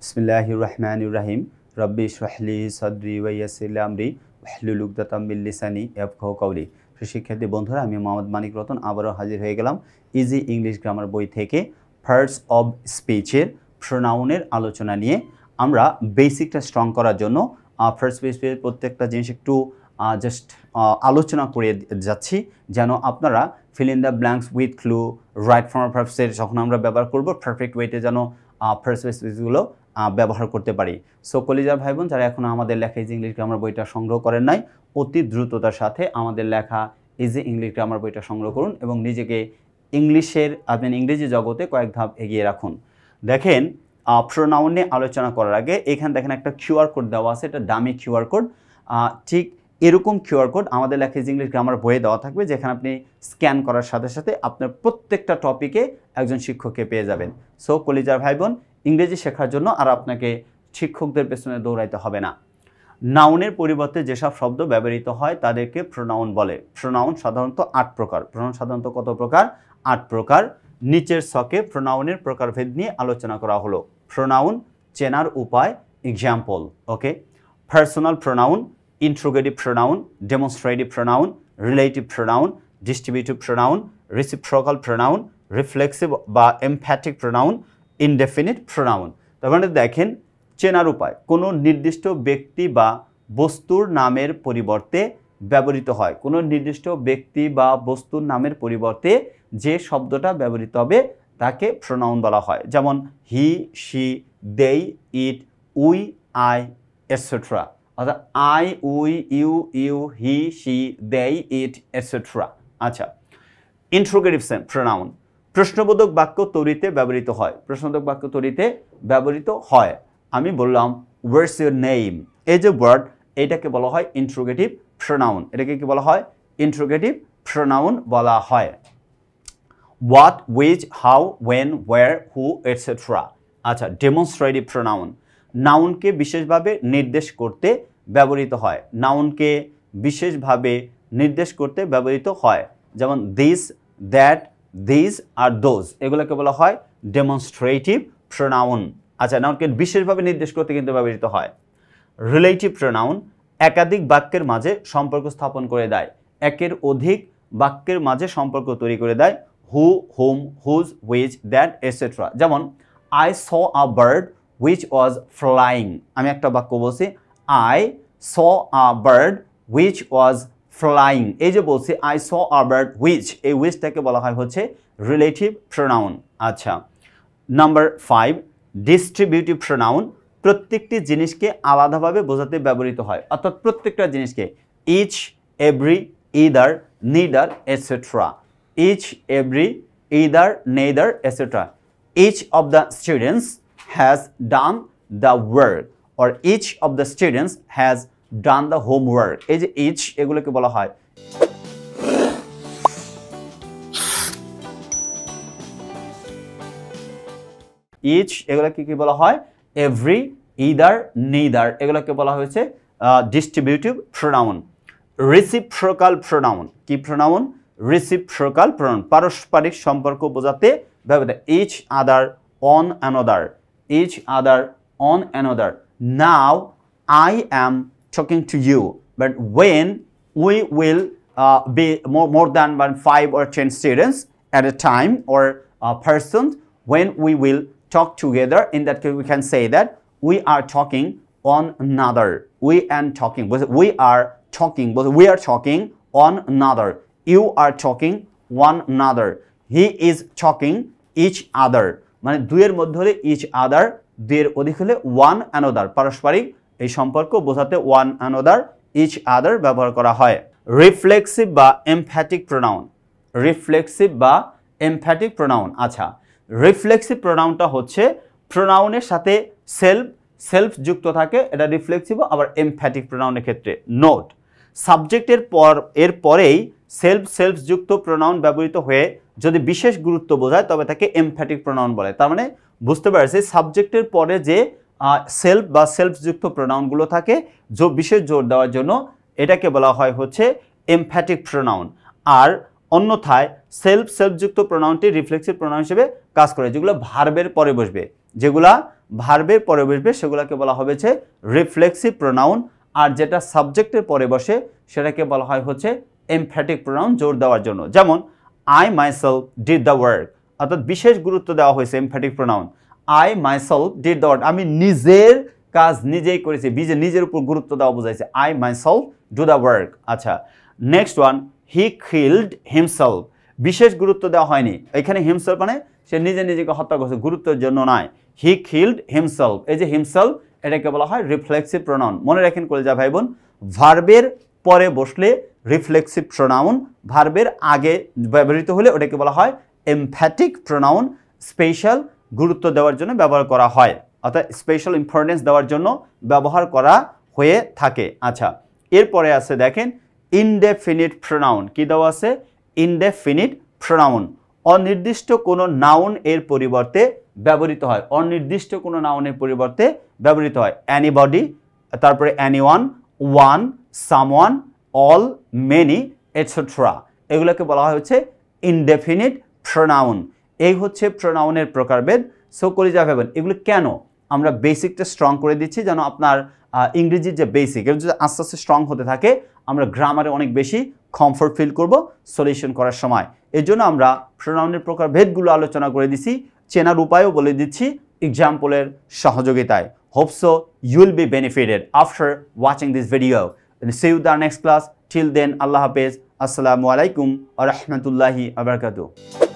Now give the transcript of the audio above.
বিসমিল্লাহির রহমানির রহিম রব্বি ইশরাহ লি সাদরি ওয়া ইয়াসসির লি আমরি ওয়াহলুল উকদাতাম মিন লিসানি ইয়াফকাহু কওলি। শিক্ষার্থী বন্ধুরা, আমি মোহাম্মদ মানিক রতন আবারও হাজির হয়ে গেলাম ইজি ইংলিশ গ্রামার বই থেকে পার্টস অব স্পিচের প্রোনাউনের আলোচনা নিয়ে। আমরা বেসিকটা স্ট্রং করার জন্য ফার্স্ট স্পিচের প্রত্যেকটা জিনিস একটু জাস্ট আলোচনা করে যাচ্ছি, যেন আপনারা fill in the blanks with clue right form ভার্বসের যখন আমরা ব্যবহার করব পারফেক্ট ওয়েতে যেন ফার্স্ট স্পিচগুলো ব্যবহার করতে পারি। সো কলিজার ভাই বোন, যারা এখনও আমাদের লেখা ইজি ইংলিশ গ্রামার বইটা সংগ্রহ করেন নাই, অতি দ্রুততার সাথে আমাদের লেখা ইজি ইংলিশ গ্রামার বইটা সংগ্রহ করুন এবং নিজেকে ইংরেজি জগতে কয়েক ধাপ এগিয়ে রাখুন। দেখেন, প্রোনাউন নিয়ে আলোচনা করার আগে এখানে দেখেন একটা কিউআর কোড দেওয়া আছে, এটা ডামি কিউআর কোড। ঠিক এরকম কিউআর কোড আমাদের লেখা ইজি ইংলিশ গ্রামার বইয়ে দেওয়া থাকবে, যেখানে আপনি স্ক্যান করার সাথে সাথে আপনার প্রত্যেকটা টপিকে একজন শিক্ষককে পেয়ে যাবেন। সো কলিজার ভাই বোন, ইংরেজি শেখার জন্য আর আপনাকে শিক্ষকদের পেছনে দৌড়াইতে হবে না। নাউনের পরিবর্তে যেসব শব্দ ব্যবহৃত হয় তাদেরকে প্রোনাউন বলে। প্রোনাউন সাধারণত 8 প্রকার। প্রোনাউন সাধারণত কত প্রকার? 8 প্রকার। নিচের ছকে প্রোনাউনের প্রকারভেদ নিয়ে আলোচনা করা হলো। প্রোনাউন চেনার উপায়, example. Okay, personal pronoun, interrogative pronoun, demonstrative pronoun, relative pronoun, distributive pronoun, reciprocal pronoun, reflexive বা এমফ্যাটিক প্রোনাউন, ইনডেফিনিট প্রোনাউন। তার মানে দেখেন, চেনার উপায় কোনো নির্দিষ্ট ব্যক্তি বা বস্তুর নামের পরিবর্তে ব্যবহৃত হয়। কোনো নির্দিষ্ট ব্যক্তি বা বস্তুর নামের পরিবর্তে যে শব্দটা ব্যবহৃত হবে তাকে প্রোনাউন বলা হয়। যেমন he, she, they, it, we, I, etcetera. অর্থাৎ I, we, you, he, she, they, it, etcetera. আচ্ছা, ইন্ট্রোগেটিভ প্রোনাউন প্রশ্নবোধক বাক্য তৈরিতে ব্যবহৃত হয়। প্রশ্নবোধক বাক্য তৈরিতে ব্যবহৃত হয়। আমি বললাম হোয়াটস ইউর নেম, এই যে ওয়ার্ড, এটাকে বলা হয় ইন্ট্রোগেটিভ প্রোনাউন। এটাকে কি বলা হয়? ইন্ট্রোগেটিভ প্রোনাউন বলা হয়। What, which, how, when, where, who, etcetera. আচ্ছা, ডেমনস্ট্রেটিভ প্রোনাউন নাউনকে বিশেষভাবে নির্দেশ করতে ব্যবহৃত হয়। নাউনকে বিশেষভাবে নির্দেশ করতে ব্যবহৃত হয়। যেমন দিস, দ্যাট, দিস আর দোজ, এগুলোকে বলা হয় ডেমনস্ট্রেটিভ প্রোনাউন। আচ্ছা, নাউনকে বিশেষভাবে নির্দেশ করতে কিন্তু ব্যবহৃত হয়। রিলেটিভ প্রোনাউন একাধিক বাক্যের মাঝে সম্পর্ক স্থাপন করে দেয়। একের অধিক বাক্যের মাঝে সম্পর্ক তৈরি করে দেয়। Who, whom, whose, which, that, etcetera. যেমন I saw a bird which was flying. আমি একটা বাক্য বলছি, I saw a bird which was flying. এই যে বলছি I saw a bird which, এই হুইচটাকে বলা হয় হচ্ছে রিলেটিভ প্রোনাউন। আচ্ছা, নাম্বার 5, ডিস্ট্রিবিউটিভ প্রোনাউন প্রত্যেকটি জিনিসকে আলাদাভাবে বোঝাতে ব্যবহৃত হয়। অর্থাৎ প্রত্যেকটা জিনিসকে each, every, either, neither, etcetera. Each, every, either, neither, etcetera. Each of the students has done the work, or each of the students has done the homework. এই যে ইচ, এগুলোকে বলা হয় ইচ, এগুলোকে কি বলা হয়? এভরি, ইদার, নেদার, এগুলোকে বলা হয়েছে ডিস্ট্রিবিউটিভ প্রোনাউন। রেসিপ্রোকাল প্রোনাউন কি প্রোনাউন? রেসিপ্রোকাল প্রোনাউন পারস্পরিক সম্পর্ক বোঝাতে ব্যবহৃত। Each other, one another, each other, one another. Now I am talking to you, but when we will be more than 5 or 10 students at a time or persons, when we will talk together, in that case we can say that we are talking on another. We are talking on another. You are talking one another. He is talking each other. মানে দুইয়ের মধ্যে হলে each other, দুইয়ের অধিক হলে one another। পারস্পরিক এই সম্পর্ক বোঝাতে one another, each other ব্যবহার করা হয়। রিফ্লেক্সিভ বা এমফ্যাটিক প্রোনাউন। রিফ্লেক্সিভ বা এমফ্যাটিক প্রোনাউন। আচ্ছা, রিফ্লেক্সিভ প্রোনাউনটা হচ্ছে প্রোনাউনের সাথে সেলফ যুক্ত থাকে, এটা রিফ্লেক্সিভ। আবার এমফ্যাটিক প্রোনাউনের ক্ষেত্রে নোট, সাবজেক্টের পরেই সেলফ যুক্ত প্রোনাউন ব্যবহৃত হয়ে যদি বিশেষ গুরুত্ব বোঝায় তবে তাকে এমফ্যাটিক প্রোনাউন বলে। তার মানে বুঝতে পারছি, সাবজেক্টের পরে যে সেলফ যুক্ত প্রোনাউনগুলো থাকে বিশেষ জোর দেওয়ার জন্য, এটাকে বলা হয় হচ্ছে এমফ্যাটিক প্রোনাউন। আর অন্যথায় সেলফ যুক্ত প্রোনাউনটি রিফ্লেক্সিভ প্রোনাউন হিসেবে কাজ করে, যেগুলো ভার্বের পরে বসবে। যেগুলা ভার্বের পরে বসবে সেগুলোকে বলা হবে হচ্ছে রিফ্লেক্সিভ প্রোনাউন, আর যেটা সাবজেক্টের পরে বসে সেটাকে বলা হয় হচ্ছে এমফ্যাটিক প্রোনাউন, জোর দেওয়ার জন্য। যেমন I myself did the work, অর্থাৎ বিশেষ গুরুত্ব দেওয়া হয়েছে emphatic pronoun. I myself did the work, আমি নিজের কাজ নিজেই করেছি, নিজের উপর গুরুত্ব দেওয়া বোঝাইছে, I myself do the work. আচ্ছা, next one, he killed himself, বিশেষ গুরুত্ব দেওয়া হয়নি এখানে। হিমসেলফ মানে সে নিজেকে হত্যা করছে, গুরুত্বের জন্য নয়। হি কিলড হিমসেলফ, এই যে হিমসেলফ এটাকে বলা হয় রিফ্লেক্সিভ প্রোনাউন। মনে রাখেন কলেজা ভাই বোন, ভার্বের পরে বসলে রিফ্লেক্সিভ প্রোনাউন, ভার্বের আগে ব্যবহৃত হলে ওটাকে বলা হয় এমফ্যাটিক প্রোনাউন, স্পেশাল গুরুত্ব দেওয়ার জন্য ব্যবহার করা হয়, অর্থাৎ স্পেশাল ইম্পর্টেন্স দেওয়ার জন্য ব্যবহার করা হয়ে থাকে। আচ্ছা, এরপরে আছে দেখেন ইনডেফিনিট প্রোনাউন। কি দেওয়া আছে? ইনডেফিনিট প্রোনাউন, অনির্দিষ্ট কোনো নাউন এর পরিবর্তে ব্যবহৃত হয়, অনির্দিষ্ট কোনো নাউনের পরিবর্তে ব্যবহৃত হয়। অ্যানিবডি, তারপরে anyone, one, someone, all, many, etcetera, এগুলোকে বলা হয় হচ্ছে ইনডেফিনিট প্রোনাউন। এই হচ্ছে প্রোনাউনের প্রকারভেদ। সো কলিজা ভাবেন এগুলো কেন আমরা বেসিকটা স্ট্রং করে দিচ্ছি, যেন আপনার ইংরেজির যে বেসিক এটা যদি আস্তে আস্তে স্ট্রং হতে থাকে, আমরা গ্রামারে অনেক বেশি কমফোর্ট ফিল করব সলিউশন করার সময়। এর জন্য আমরা প্রোনাউনের প্রকারভেদগুলো আলোচনা করে দিচ্ছি, চেনার উপায়ও বলে দিচ্ছি এক্সাম্পলের সহযোগিতায়। Hope so you will be benefited after watching this video. And see you in the next class. Till then, Allah Hafiz. Assalamu alaikum wa rahmatullahi wa barakatuh.